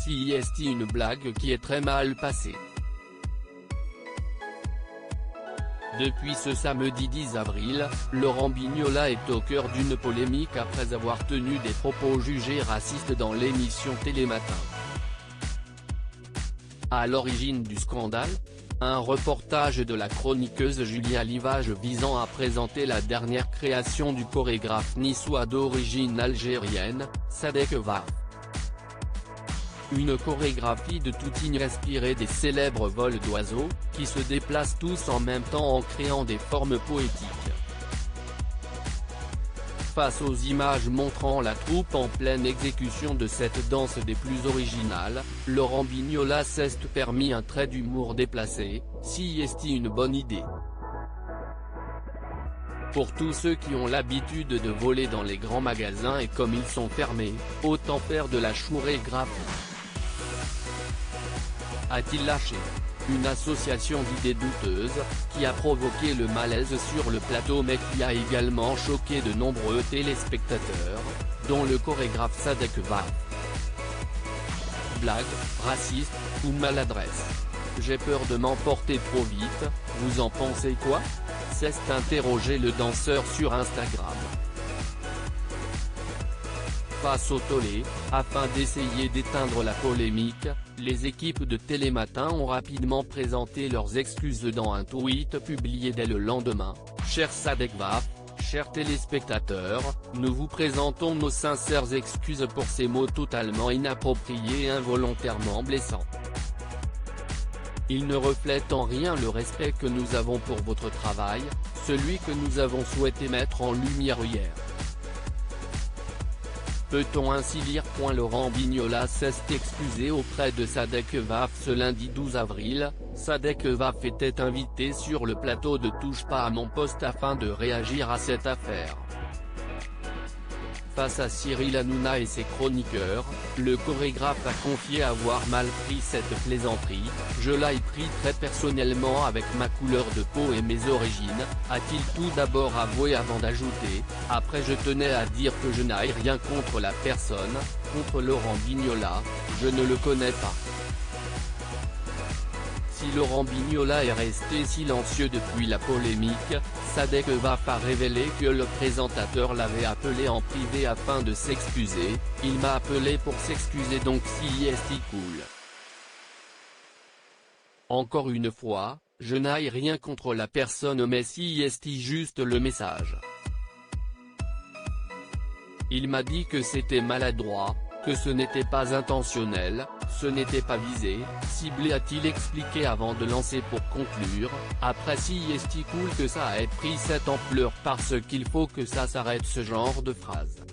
CIST, une blague qui est très mal passée. Depuis ce samedi 10 avril, Laurent Bignola est au cœur d'une polémique après avoir tenu des propos jugés racistes dans l'émission Télématin. À l'origine du scandale, un reportage de la chroniqueuse Julia Livage visant à présenter la dernière création du chorégraphe niçois d'origine algérienne, Sadek Vaaf. Une chorégraphie de tout inspirée des célèbres vols d'oiseaux, qui se déplacent tous en même temps en créant des formes poétiques. Face aux images montrant la troupe en pleine exécution de cette danse des plus originales, Laurent Bignola s'est permis un trait d'humour déplacé, CIST, une bonne idée. Pour tous ceux qui ont l'habitude de voler dans les grands magasins et comme ils sont fermés, autant faire de la chorégraphie. A-t-il lâché? Une association d'idées douteuses, qui a provoqué le malaise sur le plateau mais qui a également choqué de nombreux téléspectateurs, dont le chorégraphe Sadek Vaaf. Blague, raciste, ou maladresse? J'ai peur de m'emporter trop vite, vous en pensez quoi? S'est interrogé le danseur sur Instagram. Face au tollé, afin d'essayer d'éteindre la polémique, les équipes de Télématin ont rapidement présenté leurs excuses dans un tweet publié dès le lendemain. Cher Sadek Vaaf, chers téléspectateurs, nous vous présentons nos sincères excuses pour ces mots totalement inappropriés et involontairement blessants. Ils ne reflètent en rien le respect que nous avons pour votre travail, celui que nous avons souhaité mettre en lumière hier. Peut-on ainsi lire? Laurent Bignola s'est excusé auprès de Sadek Vaaf ce lundi 12 avril, Sadek Vaaf était invité sur le plateau de Touche pas à mon poste afin de réagir à cette affaire. Face à Cyril Hanouna et ses chroniqueurs, le chorégraphe a confié avoir mal pris cette plaisanterie. Je l'ai pris très personnellement avec ma couleur de peau et mes origines, a-t-il tout d'abord avoué avant d'ajouter, après je tenais à dire que je n'ai rien contre la personne, contre Laurent Bignola, je ne le connais pas. Si Laurent Bignola est resté silencieux depuis la polémique, Sadek Vaaf a révélé que le présentateur l'avait appelé en privé afin de s'excuser. Il m'a appelé pour s'excuser donc CIST cool. Encore une fois, je n'ai rien contre la personne mais CIST juste le message. Il m'a dit que c'était maladroit, que ce n'était pas intentionnel, ce n'était pas visé, ciblé, a-t-il expliqué avant de lancer pour conclure, après CIST cool que ça ait pris cette ampleur parce qu'il faut que ça s'arrête ce genre de phrase.